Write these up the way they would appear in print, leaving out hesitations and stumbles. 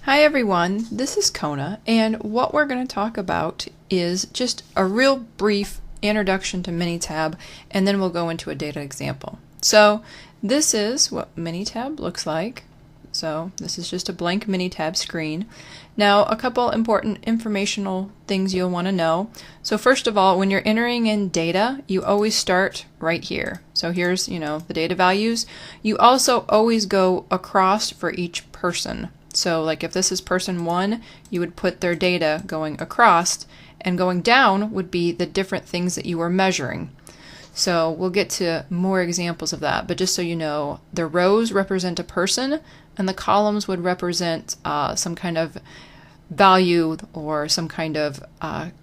Hi everyone, this is Kona, and what we're going to talk about is just a real brief introduction to Minitab, and then we'll go into a data example. So this is what Minitab looks like. So this is just a blank Minitab screen. Now a couple important informational things you'll want to know. So first of all, when you're entering in data, you always start right here. So here's, the data values. You also always go across for each person. So like if this is person 1, you would put their data going across, and going down would be the different things that you were measuring. So we'll get to more examples of that, but just so you know, the rows represent a person and the columns would represent some kind of value or some kind of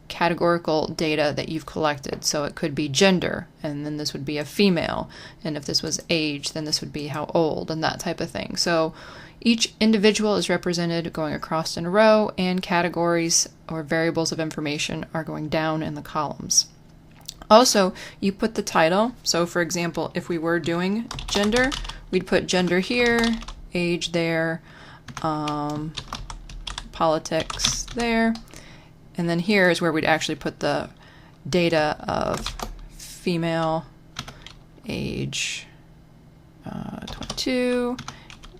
categorical data that you've collected. So it could be gender, and then this would be a female, and if this was age, then this would be how old, and that type of thing. So each individual is represented going across in a row, and categories or variables of information are going down in the columns. Also, you put the title. So for example, if we were doing gender, we'd put gender here, age there, politics there, and then here is where we'd actually put the data of female, age 22,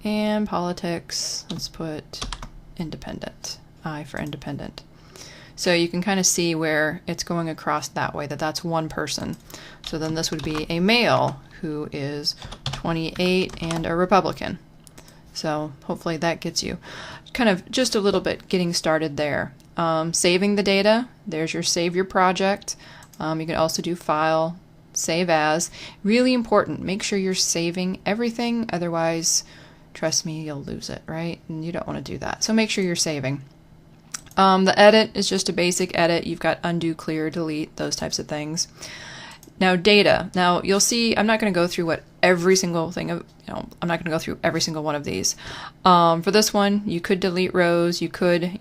and politics, let's put independent, I for independent. So you can kind of see where it's going across that way, that's one person. So then this would be a male who is 28 and a Republican. So hopefully that gets you kind of just a little bit getting started there. Saving the data, there's your save your project. You can also do file, save as. Really important, make sure you're saving everything, otherwise, trust me, you'll lose it, right? And you don't want to do that. So make sure you're saving. The edit is just a basic edit. You've got undo, clear, delete, those types of things. Now data. Now you'll see, I'm not going to go through every single thing I'm not going to go through every single one of these. For this one, you could delete rows, you could,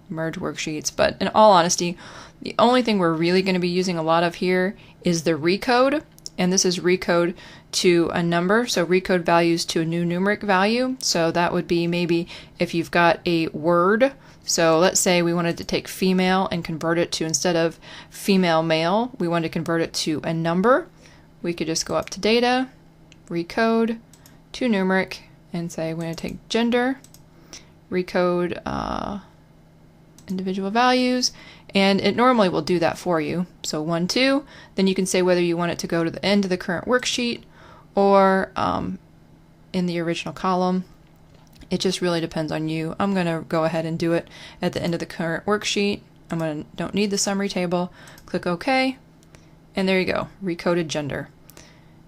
merge worksheets, but in all honesty, the only thing we're really going to be using a lot of here is the recode, and this is recode to a number, so recode values to a new numeric value. So that would be maybe if you've got a word. So let's say we wanted to take female and convert it to, instead of female male, we wanted to convert it to a number. We could just go up to data, recode to numeric, and say we're going to take gender, recode individual values, and it normally will do that for you. So 1, 2, then you can say whether you want it to go to the end of the current worksheet or in the original column. It just really depends on you. I'm going to go ahead and do it at the end of the current worksheet. Don't need the summary table. Click OK, and there you go, recoded gender.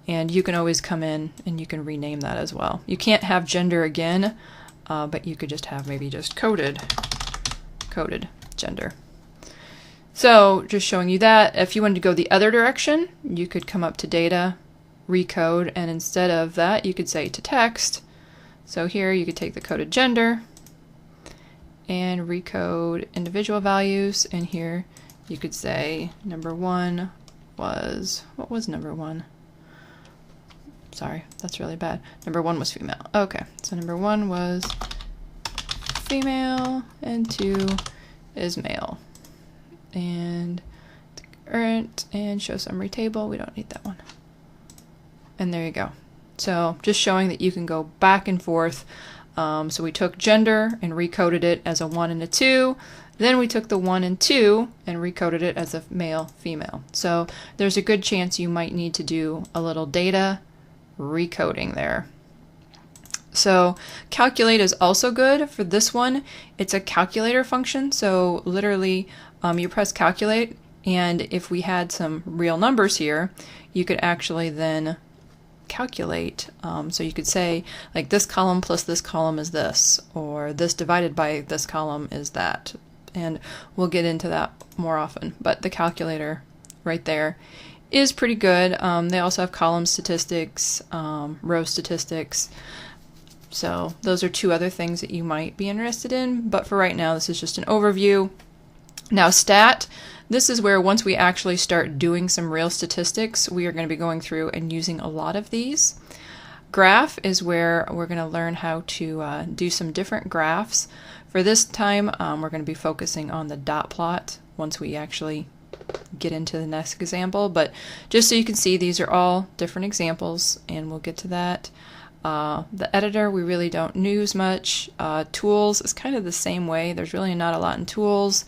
And you can always come in and you can rename that as well. You can't have gender again, but you could just have maybe just coded gender. So just showing you that. If you wanted to go the other direction, you could come up to data, recode, and instead of that, you could say to text. So here you could take the coded gender and recode individual values, and here you could say number 1 was, what was number 1? Sorry, that's really bad. Number 1 was female. Okay, so number 1 was female and 2 is male. And current and show summary table, we don't need that one. And there you go. So just showing that you can go back and forth. So we took gender and recoded it as a 1 and a 2. Then we took the 1 and 2 and recoded it as a male, female. So there's a good chance you might need to do a little data recoding there. So calculate is also good for this one. It's a calculator function. So literally you press calculate, and if we had some real numbers here, you could actually then calculate. So you could say like this column plus this column is this, or this divided by this column is that, and we'll get into that more often. But the calculator right there is pretty good. They also have column statistics, row statistics. So those are 2 other things that you might be interested in, but for right now this is just an overview. Now stat, this is where once we actually start doing some real statistics, we are going to be going through and using a lot of these. Graph is where we're going to learn how to do some different graphs. For this time, we're going to be focusing on the dot plot once we actually get into the next example, but just so you can see, these are all different examples, and we'll get to that. The editor, we really don't use much. Tools is kind of the same way. There's really not a lot in tools.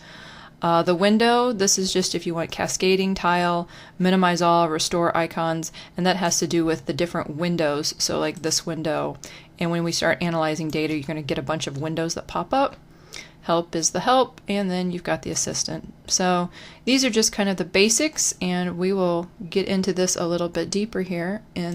The window, this is just if you want cascading tile, minimize all, restore icons, and that has to do with the different windows. So like this window, and when we start analyzing data, you're going to get a bunch of windows that pop up. Help is the help, and then you've got the assistant. So these are just kind of the basics, and we will get into this a little bit deeper here in